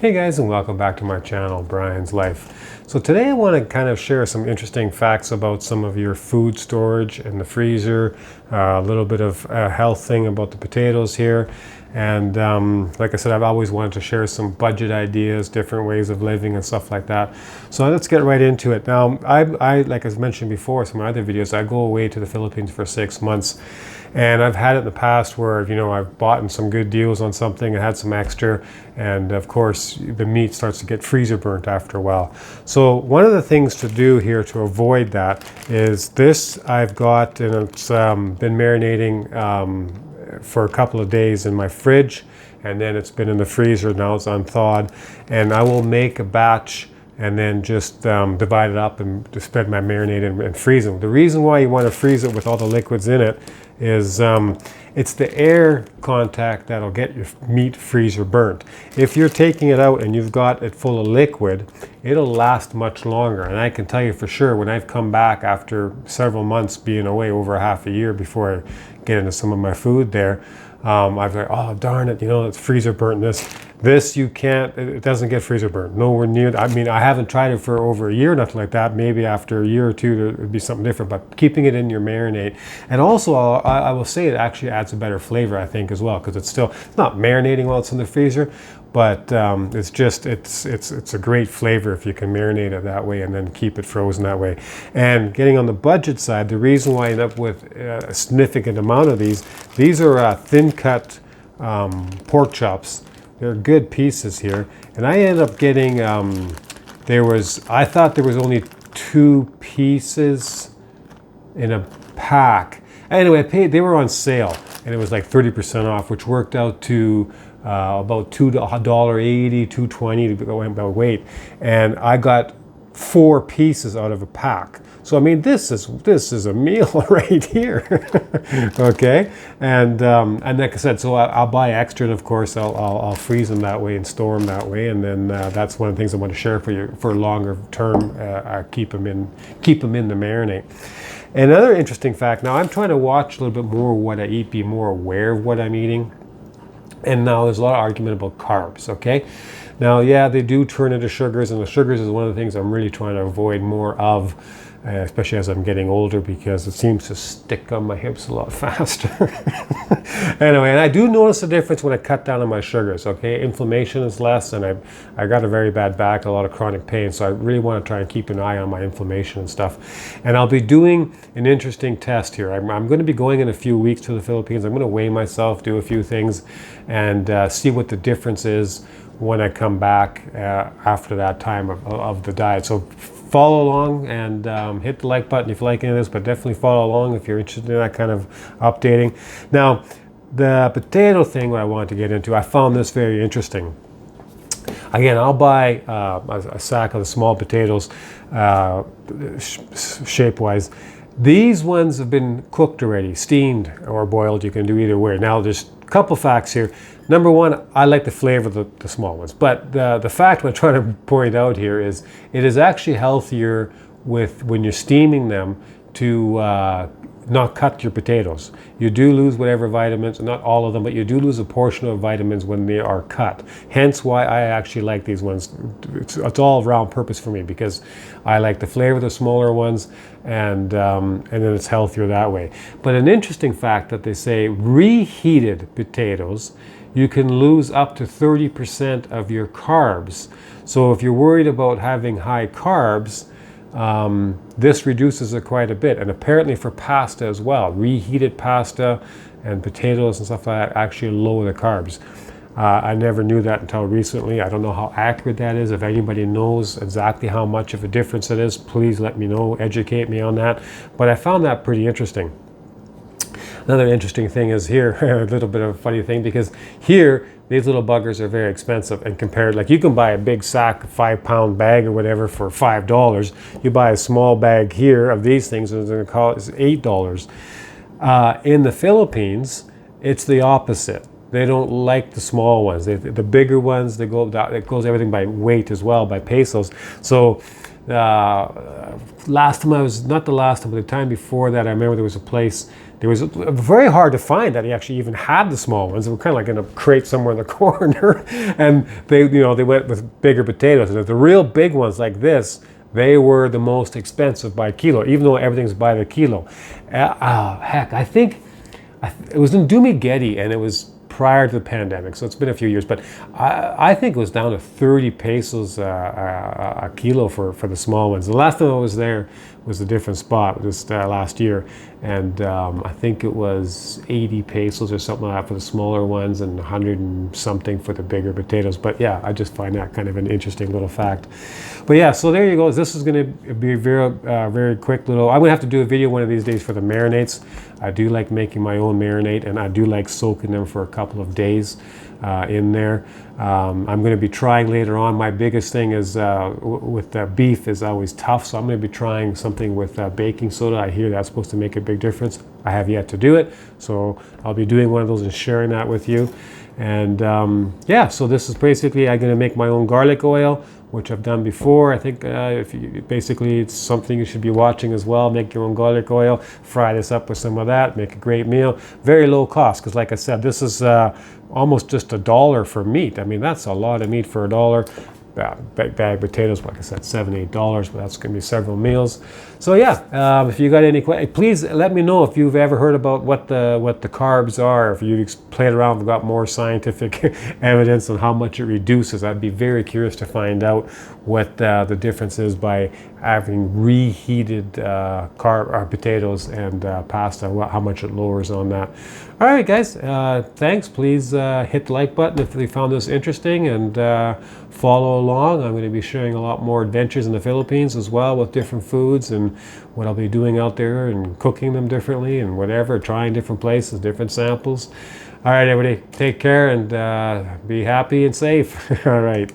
Hey guys, and welcome back to my channel, Brian's Life. So today I want to kind of share some interesting facts about some of your food storage in the freezer, a little bit of a health thing about the potatoes here, and like I said, I've always wanted to share some budget ideas, different ways of living and stuff like that. So let's get right into it. Now, I like I mentioned before, some of my other videos, I go away to the Philippines for 6 months. And I've had it in the past where, I've bought some good deals on something, I had some extra, and of course the meat starts to get freezer burnt after a while. So one of the things to do here to avoid that is this I've got, and it's been marinating for a couple of days in my fridge, and then it's been in the freezer, now it's unthawed, and I will make a batch and then just divide it up and just spread my marinade and freeze them. The reason why you want to freeze it with all the liquids in it is it's the air contact that'll get your meat freezer burnt. If you're taking it out and you've got it full of liquid, it'll last much longer. And I can tell you for sure, when I've come back after several months being away, over half a year before I get into some of my food there, I've like, oh darn it, it's freezer burnt. This you can't, it doesn't get freezer burnt, nowhere near. I mean, I haven't tried it for over a year, nothing like that. Maybe after a year or two there would be something different, but keeping it in your marinade. And also I will say it actually adds a better flavor, I think, as well, because it's not marinating while it's in the freezer, but it's a great flavor if you can marinate it that way and then keep it frozen that way. And getting on the budget side, the reason why I end up with a significant amount of these are thin cut pork chops. They're good pieces here, and I ended up getting I thought there was only 2 pieces in a pack. Anyway, they were on sale, and it was like 30% off, which worked out to about $2.80, $2.20 by weight, and I got 4 pieces out of a pack. So I mean, this is a meal right here. Okay, and like I said, so I'll buy extra, and of course I'll freeze them that way and store them that way, and then that's one of the things I want to share for you for longer term. I keep them in the marinade. Another interesting fact. Now I'm trying to watch a little bit more what I eat, be more aware of what I'm eating. And now there's a lot of argument about carbs, okay? Now, yeah, they do turn into sugars, and the sugars is one of the things I'm really trying to avoid more of, especially as I'm getting older, because it seems to stick on my hips a lot faster. Anyway, and I do notice a difference when I cut down on my sugars, okay? Inflammation is less, and I got a very bad back, a lot of chronic pain, so I really want to try and keep an eye on my inflammation and stuff. And I'll be doing an interesting test here. I'm going to be going in a few weeks to the Philippines. I'm going to weigh myself, do a few things, and see what the difference is when I come back after that time of the diet. So follow along and hit the like button if you like any of this, but definitely follow along if you're interested in that kind of updating. Now, the potato thing what I wanted to get into, I found this very interesting. Again, I'll buy a sack of the small potatoes, shape-wise. These ones have been cooked already, steamed or boiled. You can do either way. Now, there's a couple facts here. Number one, I like the flavor of the small ones, but the fact I'm trying to point out here is it is actually healthier when you're steaming them to not cut your potatoes. You do lose whatever vitamins, not all of them, but you do lose a portion of vitamins when they are cut. Hence why I actually like these ones. It's all round purpose for me, because I like the flavor of the smaller ones, and then it's healthier that way. But an interesting fact that they say, reheated potatoes, you can lose up to 30% of your carbs. So if you're worried about having high carbs, this reduces it quite a bit. And apparently for pasta as well, reheated pasta and potatoes and stuff like that actually lower the carbs. I never knew that until recently. I don't know how accurate that is. If anybody knows exactly how much of a difference it is, please let me know, educate me on that. But I found that pretty interesting. Another interesting thing is here, a little bit of a funny thing, because here, these little buggers are very expensive, and compared, like you can buy a big sack, a 5-pound bag or whatever for $5. You buy a small bag here of these things, and they're going to call it $8. In the Philippines, it's the opposite. they don't like the small ones. The bigger ones, it goes everything by weight as well, by pesos. So last time not the last time, but the time before that, I remember there was a place, there was very hard to find that he actually even had the small ones. They were kind of like in a crate somewhere in the corner, and they went with bigger potatoes. And the real big ones like this, they were the most expensive by kilo, even though everything's by the kilo. Heck, I think it was in Dumaguete, and it was prior to the pandemic, so it's been a few years, but I think it was down to 30 pesos a kilo for the small ones. The last time I was there was a different spot, just last year, and I think it was 80 pesos or something like that for the smaller ones, and 100 and something for the bigger potatoes. But yeah, I just find that kind of an interesting little fact. But yeah, so there you go. This is going to be very quick little. I'm going to have to do a video one of these days for the marinades. I do like making my own marinade, and I do like soaking them for a couple of days in there. I'm going to be trying later on. My biggest thing is with beef is always tough, so I'm going to be trying something with baking soda. I hear that's supposed to make a big difference. I have yet to do it, so I'll be doing one of those and sharing that with you. And yeah, so this is basically, I'm going to make my own garlic oil, which I've done before. I think basically it's something you should be watching as well. Make your own garlic oil, fry this up with some of that, make a great meal. Very low cost, because like I said, this is almost just $1 for meat. I mean, that's a lot of meat for $1. Bag of potatoes, like I said, $7, $8, but that's going to be several meals. So yeah, if you got any questions, please let me know if you've ever heard about what the carbs are. If you've played around and got more scientific evidence on how much it reduces, I'd be very curious to find out what the difference is by having reheated potatoes and pasta, how much it lowers on that. All right, guys, thanks. Please hit the like button if you found this interesting, and follow along. I'm going to be sharing a lot more adventures in the Philippines as well, with different foods and what I'll be doing out there and cooking them differently and whatever, trying different places, different samples. All right, everybody, take care and be happy and safe. All right.